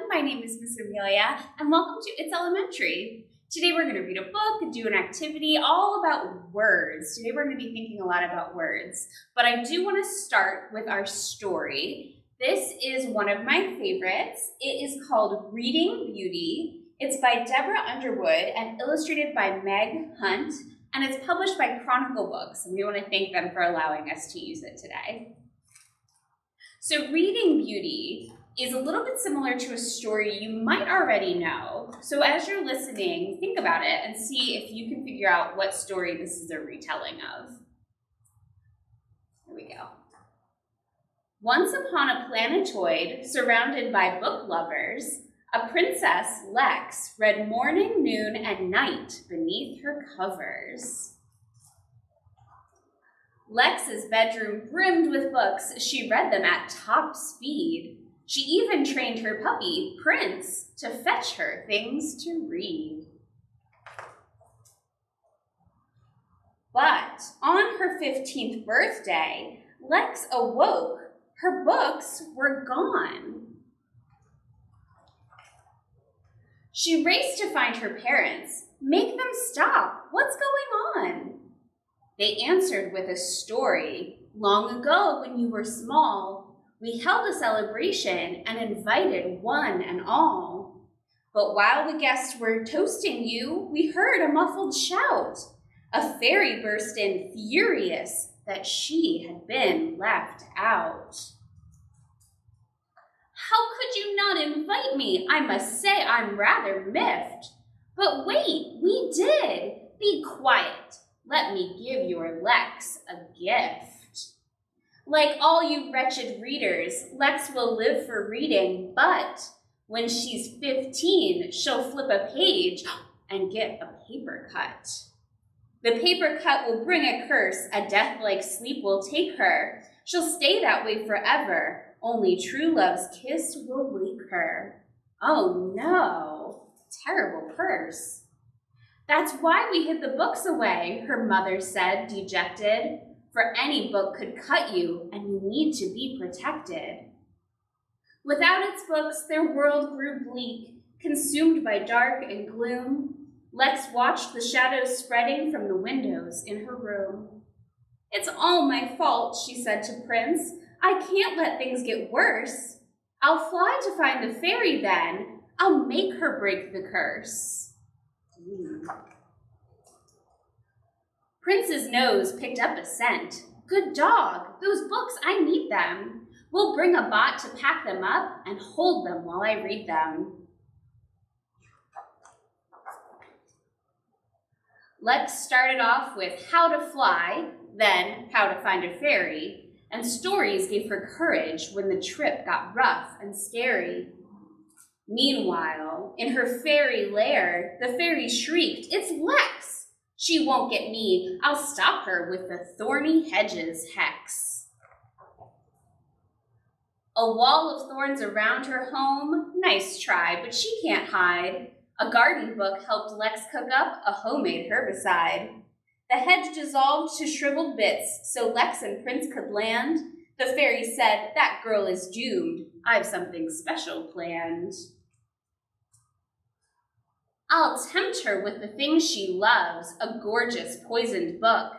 my name is Miss Emilia, and welcome to It's Elementary. Today we're going to read a book and do an activity all about words. Today we're going to be thinking a lot about words, but I do want to start with our story. This is one of my favorites. It is called Reading Beauty. It's by Deborah Underwood and illustrated by Meg Hunt, and it's published by Chronicle Books, and we want to thank them for allowing us to use it today. So Reading Beauty is a little bit similar to a story you might already know. So as you're listening, think about it and see if you can figure out what story this is a retelling of. Here we go. Once upon a planetoid surrounded by book lovers, a princess, Lex, read morning, noon, and night beneath her covers. Lex's bedroom brimmed with books. She read them at top speed. She even trained her puppy, Prince, to fetch her things to read. But on her 15th birthday, Lex awoke. Her books were gone. She raced to find her parents. Make them stop. What's going on? They answered with a story. Long ago, when you were small, we held a celebration and invited one and all. But while the guests were toasting you, we heard a muffled shout. A fairy burst in, furious that she had been left out. How could you not invite me? I must say I'm rather miffed. But wait, we did. Be quiet. Let me give your Lex a gift. Like all you wretched readers, Lex will live for reading, but when she's 15, she'll flip a page and get a paper cut. The paper cut will bring a curse, a death-like sleep will take her. She'll stay that way forever, only true love's kiss will wake her. Oh no, terrible curse. That's why we hid the books away, her mother said, dejected. For any book could cut you, and you need to be protected. Without its books, their world grew bleak, consumed by dark and gloom. Lex watched the shadows spreading from the windows in her room. It's all my fault, she said to Prince. I can't let things get worse. I'll fly to find the fairy then. I'll make her break the curse. Prince's nose picked up a scent. Good dog, those books, I need them. We'll bring a bot to pack them up and hold them while I read them. Lex started off with how to fly, then how to find a fairy, and stories gave her courage when the trip got rough and scary. Meanwhile, in her fairy lair, the fairy shrieked, It's Lex! She won't get me. I'll stop her with the thorny hedges hex. A wall of thorns around her home. Nice try, but she can't hide. A garden book helped Lex cook up a homemade herbicide. The hedge dissolved to shriveled bits so Lex and Prince could land. The fairy said, That girl is doomed. I've something special planned. I'll tempt her with the things she loves, a gorgeous poisoned book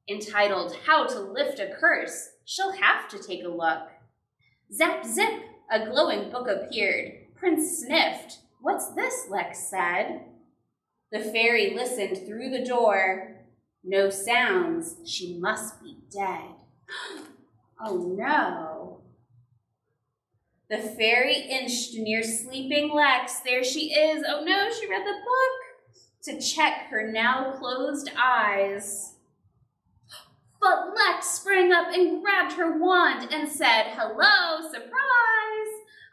entitled How to Lift a Curse. She'll have to take a look. Zap, zip, a glowing book appeared. Prince sniffed. What's this, Lex said. The fairy listened through the door. No sounds. She must be dead. Oh no. The fairy inched near sleeping Lex. There she is. Oh no, she read the book to check her now closed eyes. But Lex sprang up and grabbed her wand and said, Hello, surprise!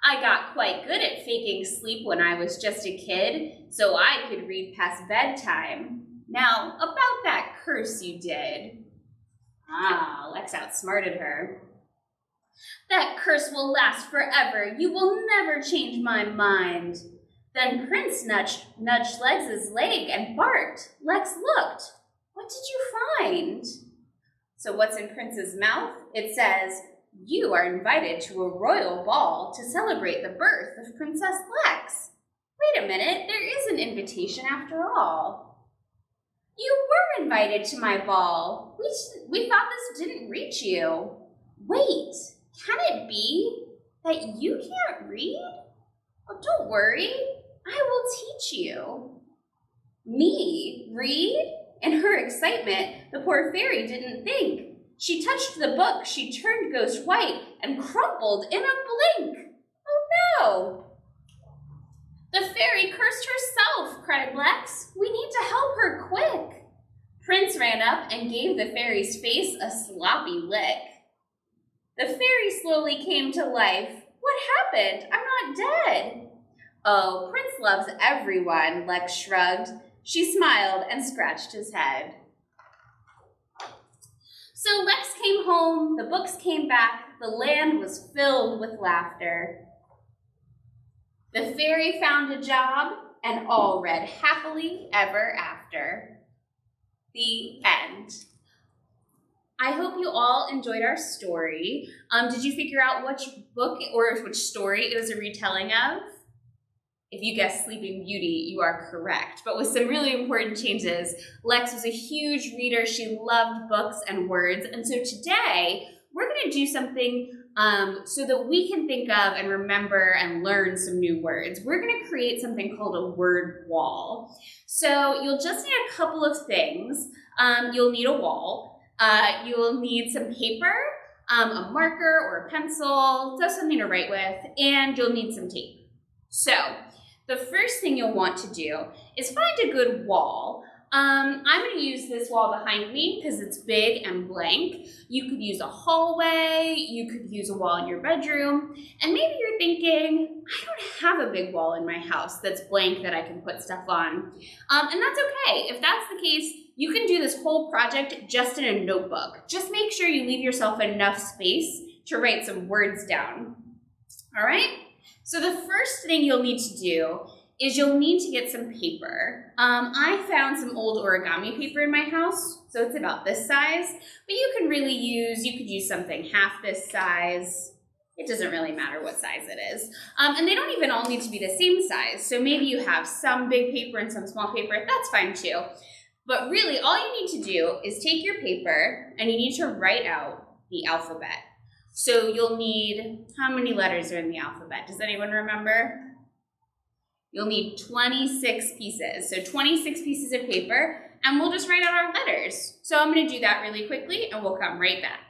I got quite good at faking sleep when I was just a kid, so I could read past bedtime. Now, about that curse you did. Lex outsmarted her. That curse will last forever. You will never change my mind. Then Prince nudged Lex's leg and barked. Lex looked. What did you find? So what's in Prince's mouth? It says, You are invited to a royal ball to celebrate the birth of Princess Lex. Wait a minute, there is an invitation after all. You were invited to my ball. We thought this didn't reach you. Wait, can it be that you can't read? Oh, don't worry, I will teach you. Me read? In her excitement, the poor fairy didn't think. She touched the book, she turned ghost white and crumpled in a blink. Oh no! The fairy cursed herself, cried Lex. We need to help her quick. Prince ran up and gave the fairy's face a sloppy lick. The fairy slowly came to life. What happened? I'm not dead. Oh, Prince loves everyone, Lex shrugged. She smiled and scratched his head. So Lex came home, the books came back, the land was filled with laughter. The fairy found a job, and all read happily ever after. The end. I hope you all enjoyed our story. Did you figure out which book or which story it was a retelling of? If you guessed Sleeping Beauty, you are correct, but with some really important changes. Lex was a huge reader. She loved books and words, and so today we're going to do something so that we can think of and remember and learn some new words. We're going to create something called a word wall. So you'll just need a couple of things. You'll need a wall. You will need some paper, a marker or a pencil, just something to write with, and you'll need some tape. So the first thing you'll want to do is find a good wall. I'm going to use this wall behind me because it's big and blank. You could use a hallway, you could use a wall in your bedroom, and maybe you're thinking, I don't have a big wall in my house that's blank that I can put stuff on. And that's okay. If that's the case, you can do this whole project just in a notebook. Just make sure you leave yourself enough space to write some words down. All right? So the first thing you'll need to do is you'll need to get some paper. I found some old origami paper in my house, so it's about this size, but you could use something half this size. It doesn't really matter what size it is. And they don't even all need to be the same size, so maybe you have some big paper and some small paper, that's fine too. But really, all you need to do is take your paper and you need to write out the alphabet. So you'll need, how many letters are in the alphabet? Does anyone remember? You'll need 26 pieces. So 26 pieces of paper, and we'll just write out our letters. So I'm going to do that really quickly, and we'll come right back.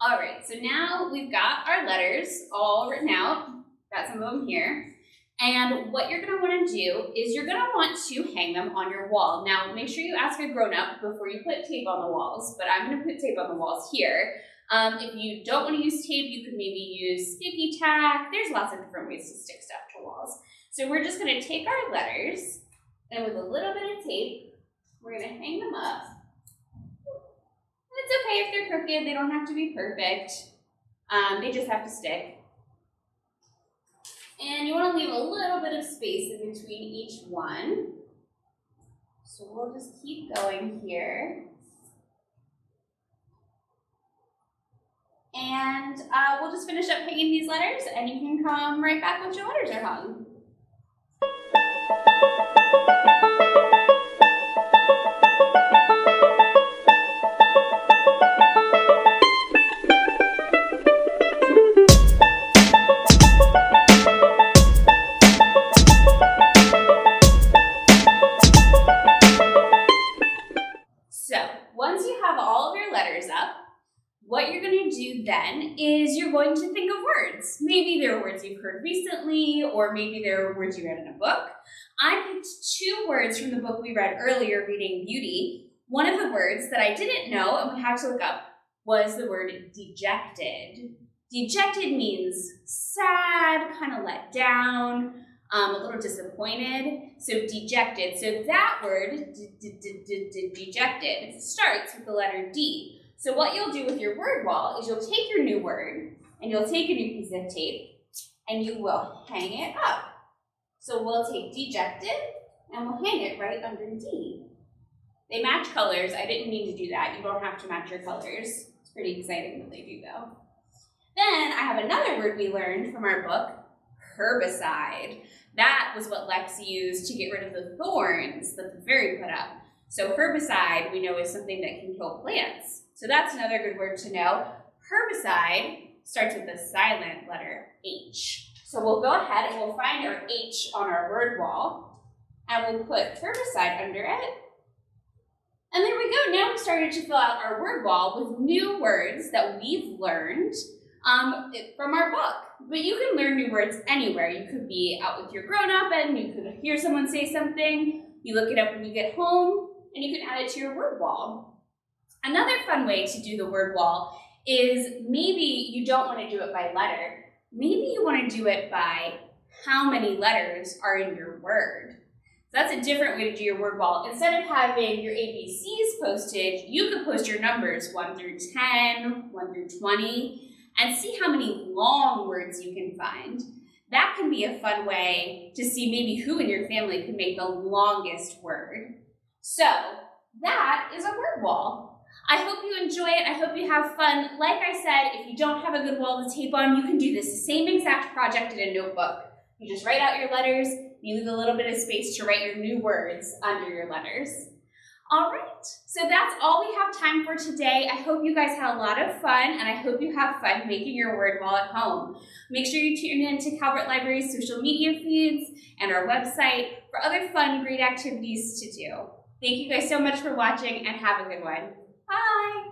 All right, so now we've got our letters all written out. Got some of them here. And what you're going to want to do is you're going to want to hang them on your wall. Now, make sure you ask a grown-up before you put tape on the walls, but I'm going to put tape on the walls here. If you don't want to use tape, you could maybe use sticky tack. There's lots of different ways to stick stuff to walls. So we're just going to take our letters, and with a little bit of tape, we're going to hang them up. It's okay if they're crooked. They don't have to be perfect. They just have to stick. And you want to leave a little bit of space in between each one. So we'll just keep going here. And we'll just finish up hanging these letters, and you can come right back once your letters are hung. So once you have all of your letters up, what you're going to do then is you're going to think of words. Maybe there are words you've heard recently, or maybe there are words you read in a book. I picked 2 words from the book we read earlier, Reading Beauty. One of the words that I didn't know and we had to look up was the word dejected. Dejected means sad, kind of let down, a little disappointed. So dejected. So that word, dejected, starts with the letter D. So what you'll do with your word wall is you'll take your new word and you'll take a new piece of tape and you will hang it up. So we'll take dejected and we'll hang it right under D. They match colors. I didn't mean to do that. You don't have to match your colors. It's Pretty exciting when they do, though. Then I have another word we learned from our book, herbicide. That was what Lex used to get rid of the thorns that the fairy put up. So herbicide, we know, is something that can kill plants. So that's another good word to know. Herbicide starts with the silent letter H. So we'll go ahead and we'll find our H on our word wall, and we'll put herbicide under it. And there we go. Now we've started to fill out our word wall with new words that we've learned from our book. But you can learn new words anywhere. You could be out with your grown-up and you could hear someone say something. You look it up when you get home, and you can add it to your word wall. Another fun way to do the word wall is maybe you don't want to do it by letter. Maybe you want to do it by how many letters are in your word. So that's a different way to do your word wall. Instead of having your ABCs posted, you could post your numbers 1 through 10, 1 through 20, and see how many long words you can find. That can be a fun way to see maybe who in your family can make the longest word. So that is a word wall. I hope you enjoy it. I hope you have fun. Like I said, if you don't have a good wall to tape on, you can do this same exact project in a notebook. You just write out your letters, you leave a little bit of space to write your new words under your letters. All right, so that's all we have time for today. I hope you guys had a lot of fun, and I hope you have fun making your word wall at home. Make sure you tune in to Calvert Library's social media feeds and our website for other fun, great activities to do. Thank you guys so much for watching, and have a good one. Bye!